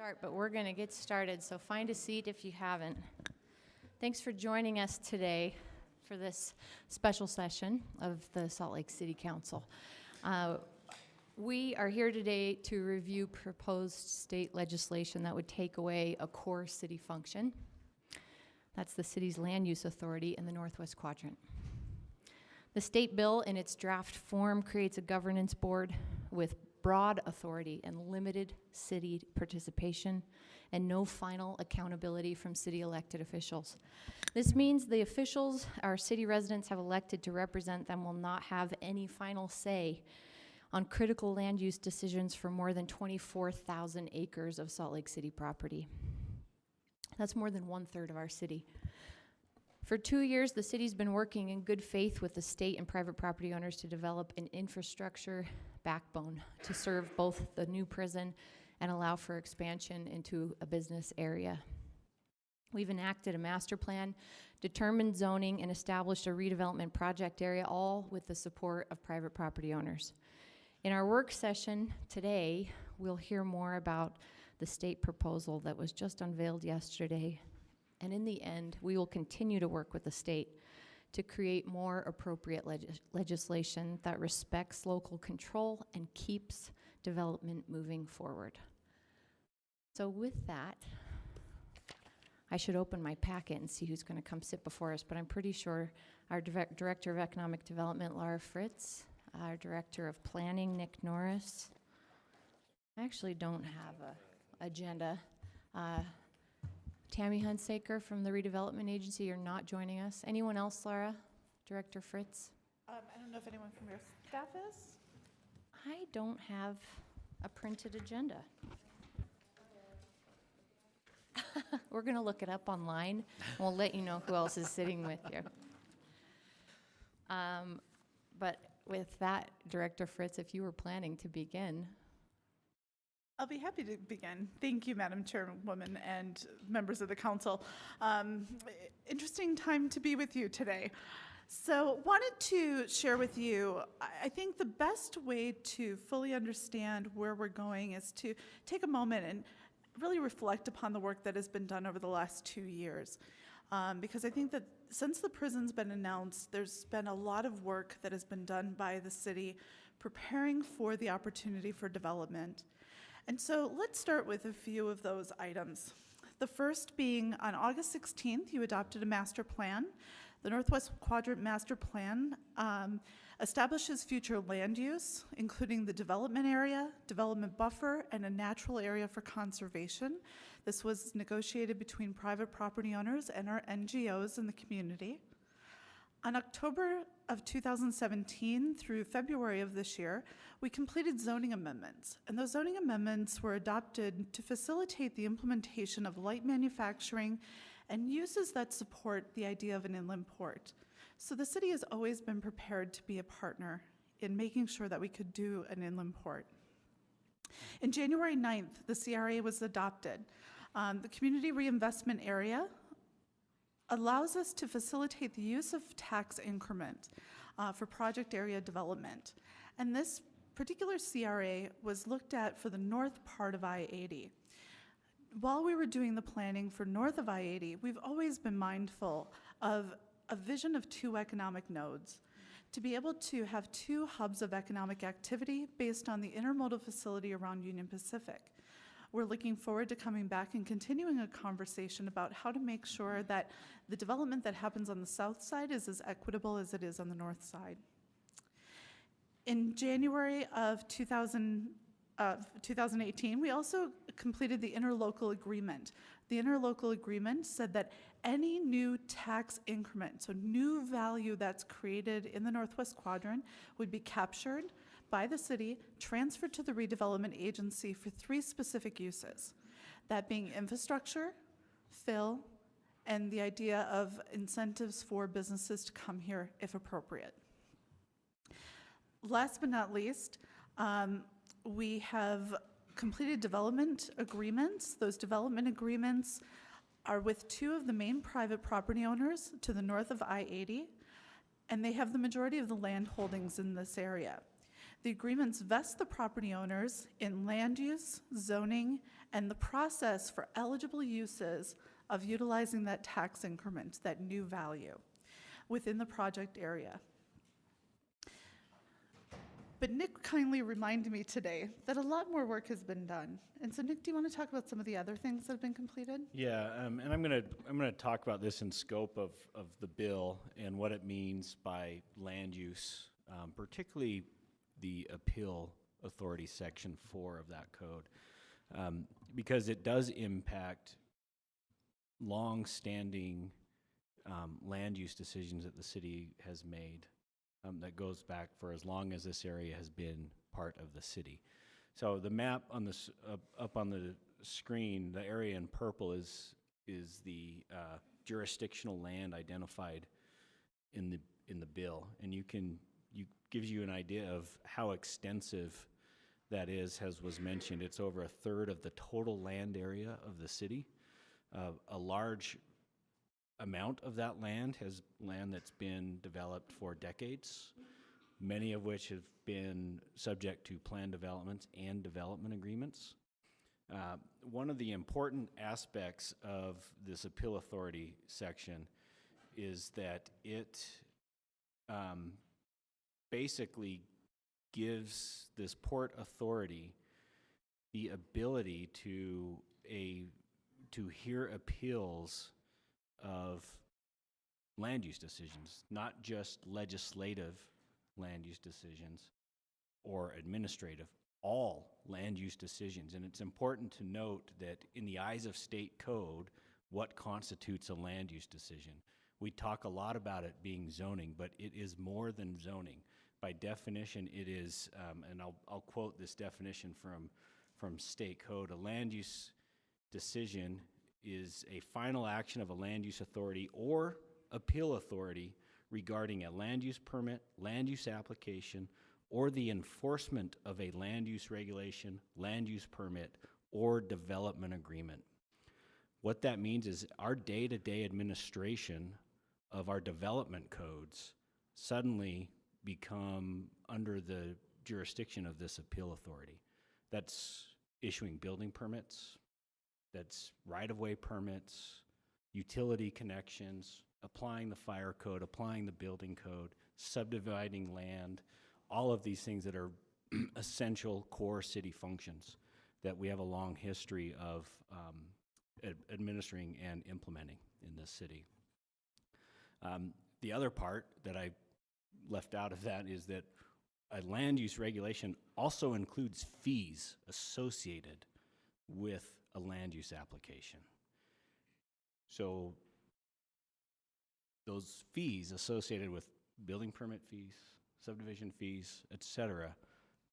start, but we're going to get started, so find a seat if you haven't. Thanks for joining us today for this special session of the Salt Lake City Council. We are here today to review proposed state legislation that would take away a core city function. That's the city's land use authority in the Northwest Quadrant. The state bill in its draft form creates a governance board with broad authority and limited city participation and no final accountability from city elected officials. This means the officials our city residents have elected to represent them will not have any final say on critical land use decisions for more than 24,000 acres of Salt Lake City property. That's more than 1/3 of our city. For 2 years, the city's been working in good faith with the state and private property owners to develop an infrastructure backbone to serve both the new prison and allow for expansion into a business area. We've enacted a master plan, determined zoning, and established a redevelopment project area, all with the support of private property owners. In our work session today, we'll hear more about the state proposal that was just unveiled yesterday. And in the end, we will continue to work with the state to create more appropriate legislation that respects local control and keeps development moving forward. So with that, I should open my packet and see who's going to come sit before us, but I'm pretty sure our Director of Economic Development, Laura Fritz, our Director of Planning, Nick Norris. I actually don't have an agenda. Tammy Hunsaker from the Redevelopment Agency, you're not joining us. Anyone else, Laura? Director Fritz? I don't know if anyone from your staff is. I don't have a printed agenda. We're going to look it up online, and we'll let you know who else is sitting with you. But with that, Director Fritz, if you were planning to begin. I'll be happy to begin. Thank you, Madam Chairwoman and members of the council. Interesting time to be with you today. So wanted to share with you, I think the best way to fully understand where we're going is to take a moment and really reflect upon the work that has been done over the last 2 years. Because I think that since the prison's been announced, there's been a lot of work that has been done by the city preparing for the opportunity for development. And so let's start with a few of those items. The first being on August 16th, you adopted a master plan. The Northwest Quadrant Master Plan establishes future land use, including the development area, development buffer, and a natural area for conservation. This was negotiated between private property owners and our NGOs in the community. On October of 2017 through February of this year, we completed zoning amendments, and those zoning amendments were adopted to facilitate the implementation of light manufacturing and uses that support the idea of an inland port. So the city has always been prepared to be a partner in making sure that we could do an inland port. In January 9th, the CRA was adopted. The community reinvestment area allows us to facilitate the use of tax increment for project area development. And this particular CRA was looked at for the north part of I-80. While we were doing the planning for north of I-80, we've always been mindful of a vision of 2 economic nodes, to be able to have 2 hubs of economic activity based on the intermodal facility around Union Pacific. We're looking forward to coming back and continuing a conversation about how to make sure that the development that happens on the south side is as equitable as it is on the north side. In January of 2018, we also completed the interlocal agreement. The interlocal agreement said that any new tax increment, so new value that's created in the Northwest Quadrant, would be captured by the city, transferred to the redevelopment agency for 3 specific uses, that being infrastructure, fill, and the idea of incentives for businesses to come here if appropriate. Last but not least, we have completed development agreements. Those development agreements are with 2 of the main private property owners to the north of I-80, and they have the majority of the land holdings in this area. The agreements vest the property owners in land use, zoning, and the process for eligible uses of utilizing that tax increment, that new value, within the project area. But Nick kindly reminded me today that a lot more work has been done. And so Nick, do you want to talk about some of the other things that have been completed? Yeah, and I'm gonna talk about this in scope of the bill and what it means by land use, particularly the appeal authority section 4 of that code, because it does impact long-standing land use decisions that the city has made. That goes back for as long as this area has been part of the city. So the map on this up on the screen, the area in purple is the jurisdictional land identified in the bill, and gives you an idea of how extensive that is. As was mentioned, it's over a third of the total land area of the city. A large amount of that land that's been developed for decades, many of which have been subject to plan developments and development agreements. One of the important aspects of this appeal authority section is that it basically gives this port authority the ability to hear appeals of land use decisions, not just legislative land use decisions or administrative, all land use decisions. And it's important to note that in the eyes of state code, what constitutes a land use decision? We talk a lot about it being zoning, but it is more than zoning. By definition, it is, and I'll quote this definition from state code, a land use decision is a final action of a land use authority or appeal authority regarding a land use permit, land use application, or the enforcement of a land use regulation, land use permit, or development agreement. What that means is our day-to-day administration of our development codes suddenly become under the jurisdiction of this appeal authority. That's issuing building permits, that's right-of-way permits, utility connections, applying the fire code, applying the building code, subdividing land, all of these things that are essential core city functions that we have a long history of administering and implementing in this city. The other part that I left out of that is that a land use regulation also includes fees associated with a land use application. So those fees associated with building permit fees, subdivision fees, etc.,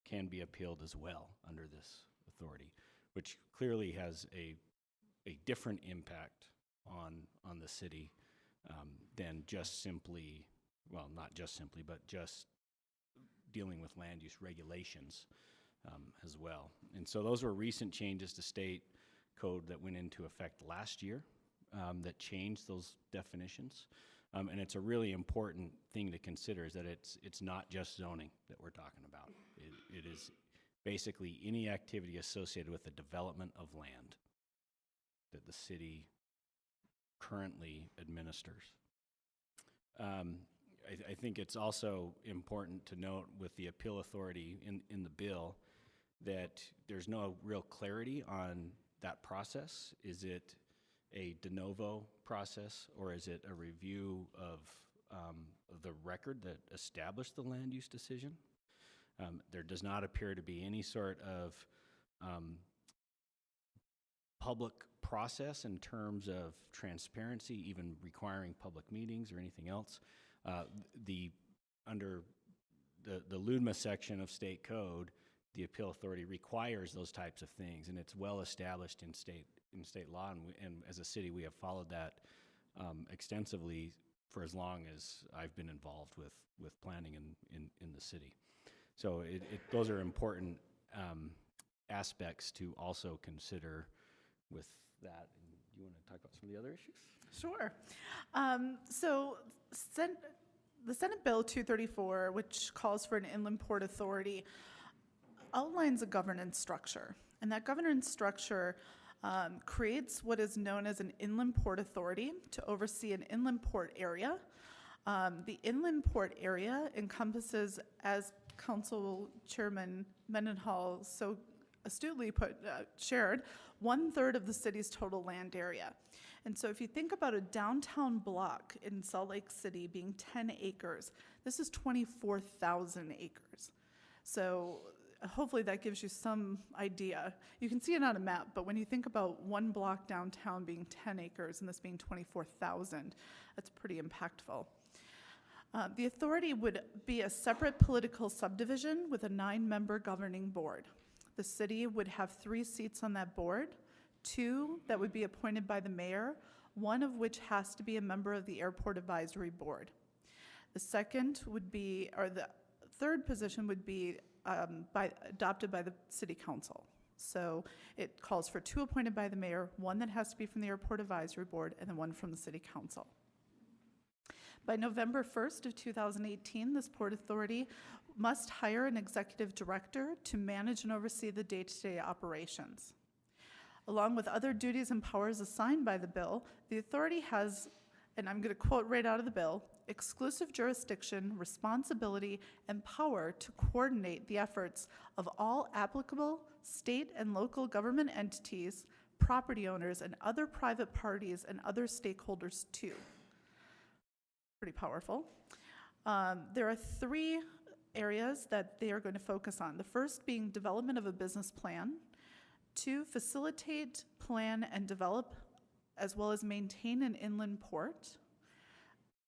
can be appealed as well under this authority, which clearly has a different impact on the city than just simply, well, not just simply, but just dealing with land use regulations as well. And so those were recent changes to state code that went into effect last year that changed those definitions. And it's a really important thing to consider is that it's not just zoning that we're talking about. It is basically any activity associated with the development of land that the city currently administers. I think it's also important to note with the appeal authority in the bill that there's no real clarity on that process. Is it a de novo process, or is it a review of the record that established the land use decision? There does not appear to be any sort of public process in terms of transparency, even requiring public meetings or anything else. Under the LUDMA section of state code, the appeal authority requires those types of things, and it's well established in state law, and as a city we have followed that extensively for as long as I've been involved with planning in the city. So those are important aspects to also consider with that. And do you want to talk about some of the other issues? Sure. So the Senate Bill 234, which calls for an inland port authority, outlines a governance structure. And that governance structure creates what is known as an inland port authority to oversee an inland port area. The inland port area encompasses, as Council Chairman Mendenhall so astutely shared, 1/3 of the city's total land area. And so if you think about a downtown block in Salt Lake City being 10 acres, this is 24,000 acres. So hopefully that gives you some idea. You can see it on a map, but when you think about one block downtown being 10 acres and this being 24,000, that's pretty impactful. The authority would be a separate political subdivision with a 9-member governing board. The city would have 3 seats on that board, 2 that would be appointed by the mayor, 1 of which has to be a member of the Airport Advisory Board. The second would be, or the third position would be adopted by the city council. So it calls for 2 appointed by the mayor, 1 that has to be from the Airport Advisory Board, and then 1 from the city council. By November 1st of 2018, this Port Authority must hire an executive director to manage and oversee the day-to-day operations. Along with other duties and powers assigned by the bill, the authority has, and I'm going to quote right out of the bill, exclusive jurisdiction, responsibility, and power to coordinate the efforts of all applicable state and local government entities, property owners, and other private parties and other stakeholders too. Pretty powerful. There are 3 areas that they are going to focus on. The first being development of a business plan. 2, facilitate, plan, and develop, as well as maintain an inland port.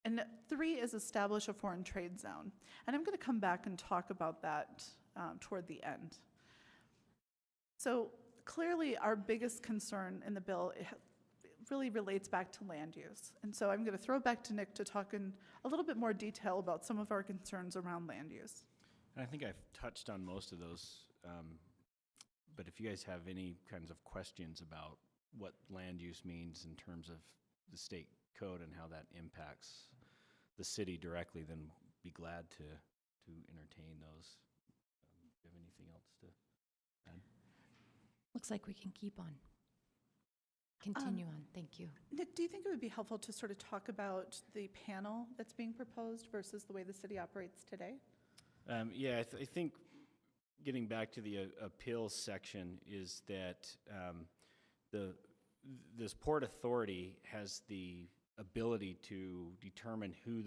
And 3 is establish a foreign trade zone. And I'm going to come back and talk about that toward the end. So clearly our biggest concern in the bill really relates back to land use. And so I'm going to throw it back to Nick to talk in a little bit more detail about some of our concerns around land use. And I think I've touched on most of those, but if you guys have any kinds of questions about what land use means in terms of the state code and how that impacts the city directly, then be glad to entertain those. Do you have anything else to add? Looks like we can keep on. Continue on, thank you. Nick, do you think it would be helpful to sort of talk about the panel that's being proposed versus the way the city operates today? Yeah, I think getting back to the appeals section is that this Port Authority has the ability to determine who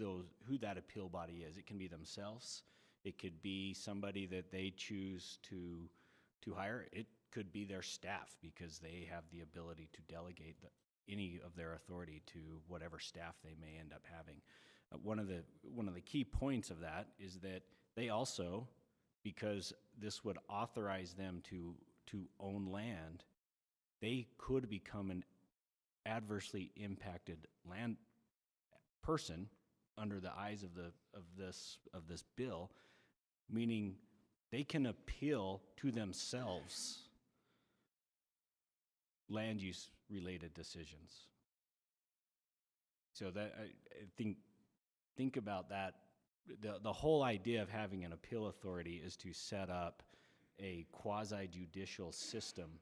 that appeal body is. It can be themselves. It could be somebody that they choose to hire. It could be their staff because they have the ability to delegate any of their authority to whatever staff they may end up having. One of the key points of that is that they also, because this would authorize them to own land, they could become an adversely impacted land person under the eyes of this bill, meaning they can appeal to themselves land use related decisions. So that I think about that. The whole idea of having an appeal authority is to set up a quasi-judicial system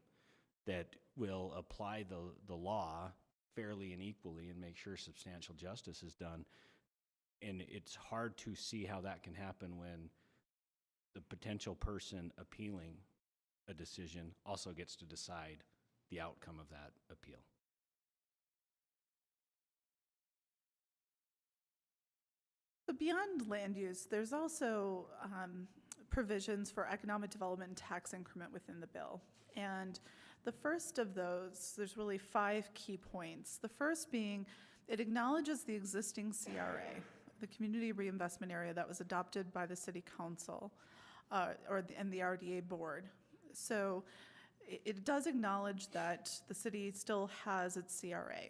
that will apply the law fairly and equally and make sure substantial justice is done. And it's hard to see how that can happen when the potential person appealing a decision also gets to decide the outcome of that appeal. But beyond land use, there's also provisions for economic development and tax increment within the bill. And the first of those, there's really 5 key points. The first being, it acknowledges the existing CRA, the Community Reinvestment Area that was adopted by the City Council and the RDA Board. So it does acknowledge that the city still has its CRA,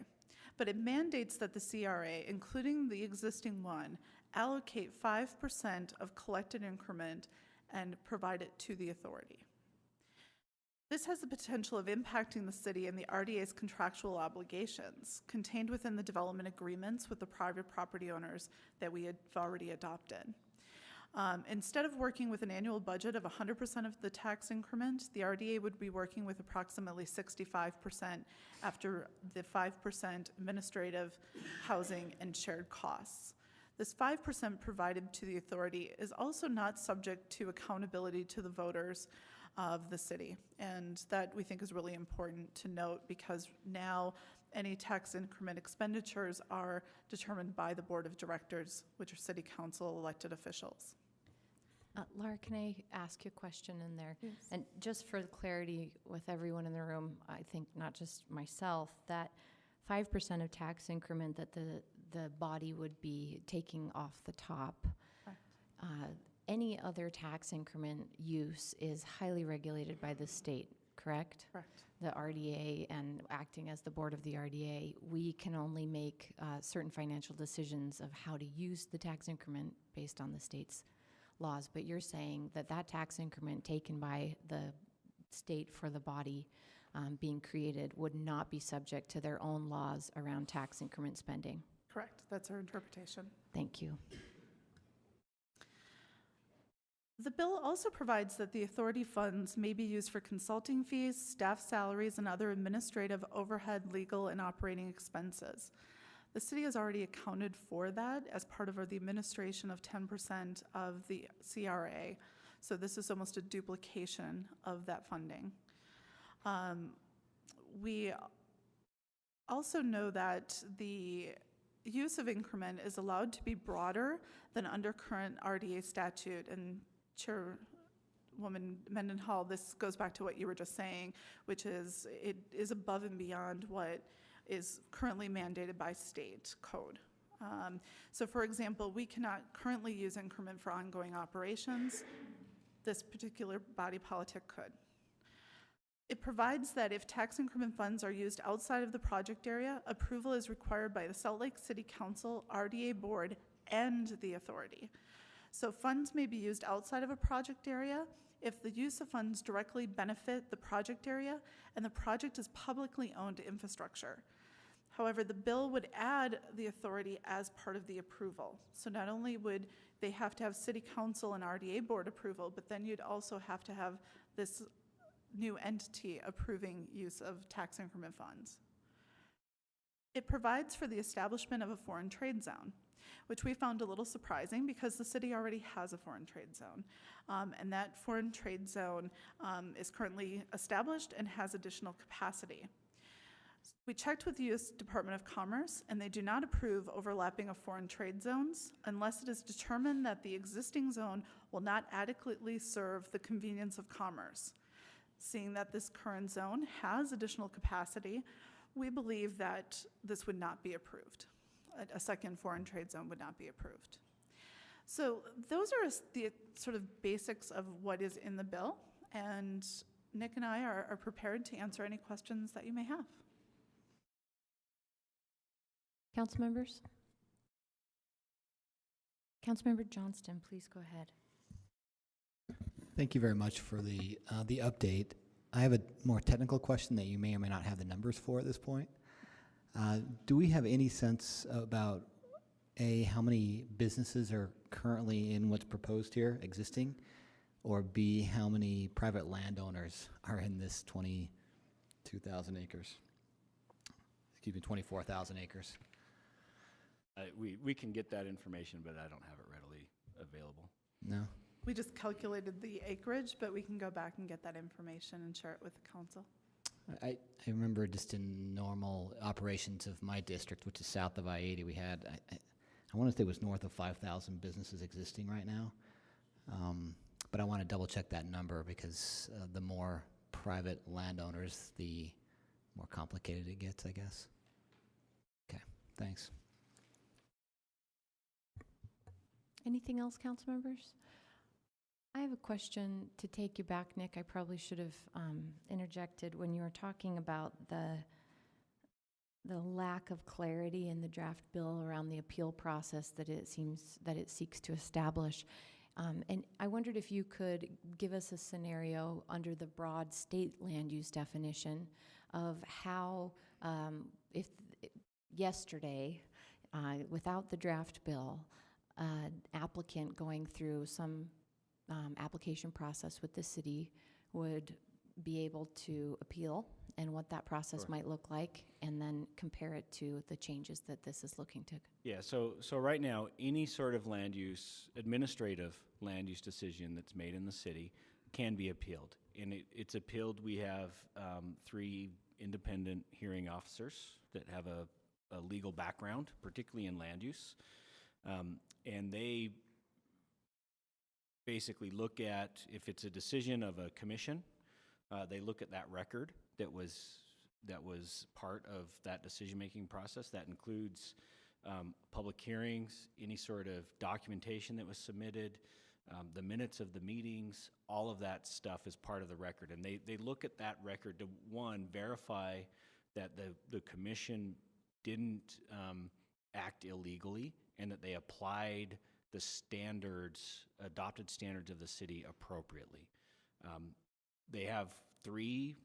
but it mandates that the CRA, including the existing one, allocate 5% of collected increment and provide it to the authority. This has the potential of impacting the city and the RDA's contractual obligations contained within the development agreements with the private property owners that we have already adopted. Instead of working with an annual budget of 100% of the tax increment, the RDA would be working with approximately 65% after the 5% administrative, housing, and shared costs. This 5% provided to the authority is also not subject to accountability to the voters of the city. And that we think is really important to note, because now any tax increment expenditures are determined by the board of directors, which are city council elected officials. Laura, can I ask you a question in there? Yes. And just for the clarity with everyone in the room, I think not just myself, that 5% of tax increment that the body would be taking off the top, Correct. any other tax increment use is highly regulated by the state, correct? Correct. The RDA, and acting as the board of the RDA, we can only make certain financial decisions of how to use the tax increment based on the state's laws. But you're saying that that tax increment taken by the state for the body being created would not be subject to their own laws around tax increment spending. Correct. That's our interpretation. Thank you. The bill also provides that the authority funds may be used for consulting fees, staff salaries, and other administrative overhead, legal, and operating expenses. The city has already accounted for that as part of the administration of 10% of the CRA. So this is almost a duplication of that funding. We also know that the use of increment is allowed to be broader than under current RDA statute. And Chairwoman Mendenhall, this goes back to what you were just saying, which is it is above and beyond what is currently mandated by state code. So for example, we cannot currently use increment for ongoing operations. This particular body politic could. It provides that if tax increment funds are used outside of the project area, approval is required by the Salt Lake City Council, RDA board, and the authority. So funds may be used outside of a project area if the use of funds directly benefit the project area and the project is publicly owned infrastructure. However, the bill would add the authority as part of the approval. So not only would they have to have City Council and RDA board approval, but then you'd also have to have this new entity approving use of tax increment funds. It provides for the establishment of a foreign trade zone, which we found a little surprising because the city already has a foreign trade zone. And that foreign trade zone is currently established and has additional capacity. We checked with the U.S. Department of Commerce, and they do not approve overlapping of foreign trade zones unless it is determined that the existing zone will not adequately serve the convenience of commerce. Seeing that this current zone has additional capacity, we believe that this would not be approved. A second foreign trade zone would not be approved. So those are the sort of basics of what is in the bill, and Nick and I are prepared to answer any questions that you may have. Council members? Councilmember Johnston, please go ahead. Thank you very much for the update. I have a more technical question that you may or may not have the numbers for at this point. Do we have any sense about A, how many businesses are currently in what's proposed here, existing, or B, how many private landowners are in this 22,000 acres? Excuse me, 24,000 acres. We can get that information, but I don't have it readily available. No? We just calculated the acreage, but we can go back and get that information and share it with the council. I remember just in normal operations of my district, which is south of I-80, we had, I want to say it was north of 5,000 businesses existing right now. But I want to double check that number because the more private landowners, the more complicated it gets, I guess. Okay, thanks. Anything else, council members? I have a question to take you back, Nick. I probably should have interjected when you were talking about the lack of clarity in the draft bill around the appeal process that it seems that it seeks to establish. And I wondered if you could give us a scenario under the broad state land use definition of how, if yesterday, without the draft bill, applicant going through some application process with the city would be able to appeal and what that process Sure. might look like, and then compare it to the changes that this is looking to. Yeah, so right now, any sort of administrative land use decision that's made in the city can be appealed. And it's appealed, we have 3 independent hearing officers that have a legal background, particularly in land use. And they basically look at, if it's a decision of a commission, they look at that record that was part of that decision-making process. That includes public hearings, any sort of documentation that was submitted, the minutes of the meetings, all of that stuff is part of the record. And they look at that record to, one, verify that the commission didn't act illegally and that they applied the adopted standards of the city appropriately. They have 3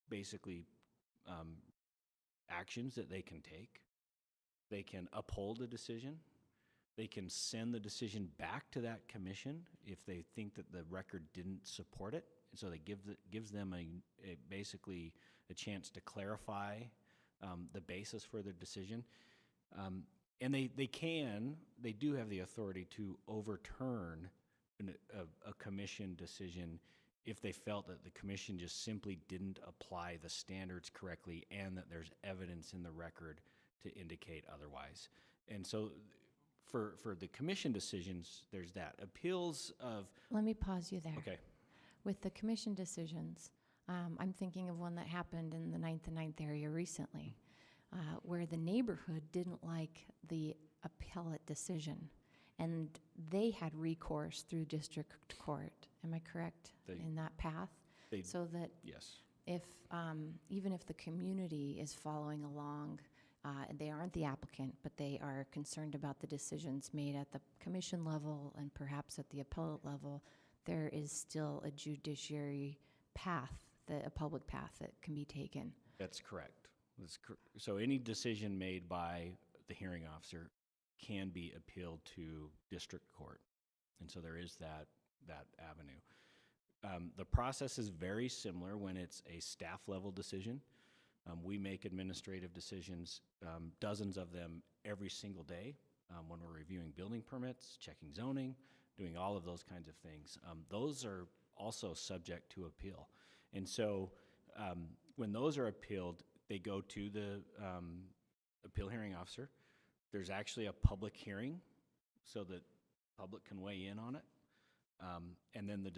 basically actions that they can take. They can uphold a decision. They can send the decision back to that commission if they think that the record didn't support it. And so they gives them basically a chance to clarify the basis for their decision. And they do have the authority to overturn a commission decision if they felt that the commission just simply didn't apply the standards correctly and that there's evidence in the record to indicate otherwise. And so for the commission decisions, there's that. Appeals of, Let me pause you there. okay, With the commission decisions, I'm thinking of one that happened in the 9th and 9th area recently, where the neighborhood didn't like the appellate decision, and they had recourse through district court. Am I correct in that path? So that yes. if, even if the community is following along, they aren't the applicant, but they are concerned about the decisions made at the commission level and perhaps at the appellate level, there is still a judiciary path, a public path that can be taken. That's correct. So any decision made by the hearing officer can be appealed to district court. And so there is that avenue. The process is very similar when it's a staff level decision. We make administrative decisions, dozens of them every single day when we're reviewing building permits, checking zoning, doing all of those kinds of things. Those are also subject to appeal. And so when those are appealed, they go to the appeal hearing officer. There's actually a public hearing so that public can weigh in on it. And then the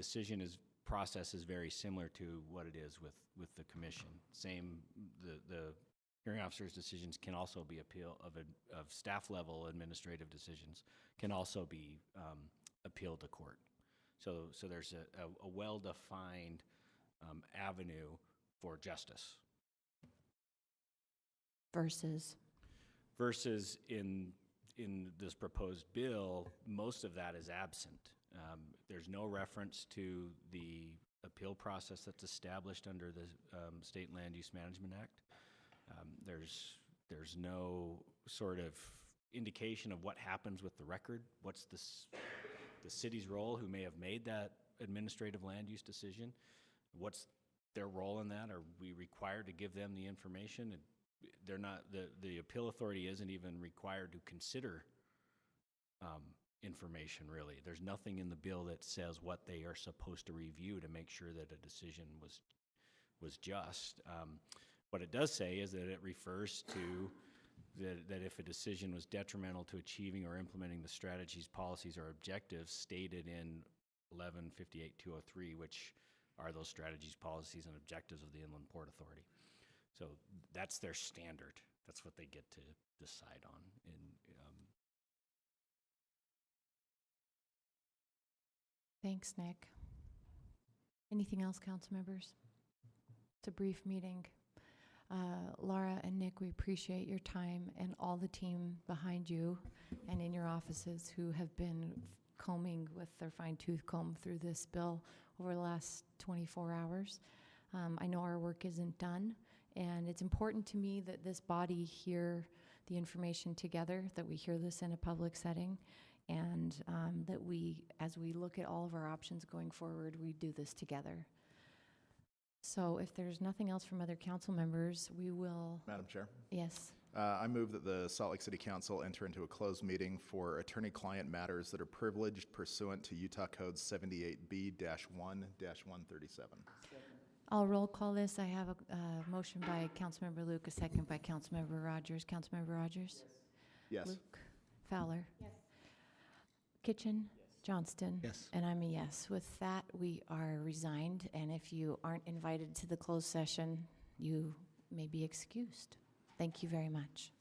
process is very similar to what it is with the commission. Same, the hearing officer's decisions can also be of staff level administrative decisions can also be appealed to court. So there's a well-defined avenue for justice. Versus in this proposed bill, most of that is absent. There's no reference to the appeal process that's established under the State Land Use Management Act. There's no sort of indication of what happens with the record. What's the city's role, who may have made that administrative land use decision? What's their role in that? Are we required to give them the information? They're not, the appeal authority isn't even required to consider information, really. There's nothing in the bill that says what they are supposed to review to make sure that a decision was just. What it does say is that it refers to that if a decision was detrimental to achieving or implementing the strategies, policies, or objectives stated in 1158-203, which are those strategies, policies, and objectives of the Inland Port Authority. So that's their standard. That's what they get to decide on. Thanks, Nick. Anything else, council members? It's a brief meeting. Laura and Nick, we appreciate your time, and all the team behind you and in your offices who have been combing with their fine-tooth comb through this bill over the last 24 hours. I know our work isn't done, and it's important to me that this body hear the information together, that we hear this in a public setting, and that we, as we look at all of our options going forward, we do this together. So if there's nothing else from other council members, we will, Madam Chair, yes. I move that the Salt Lake City Council enter into a closed meeting for attorney-client matters that are privileged pursuant to Utah Code 78B-1-137. I'll roll call this. I have a motion by Councilmember Luke, a second by Councilmember Rogers. Councilmember Rogers? Yes. Luke? Fowler? Yes. Kitchen? Johnston? Yes. And I'm a yes. With that, we are resigned, and if you aren't invited to the closed session, you may be excused. Thank you very much.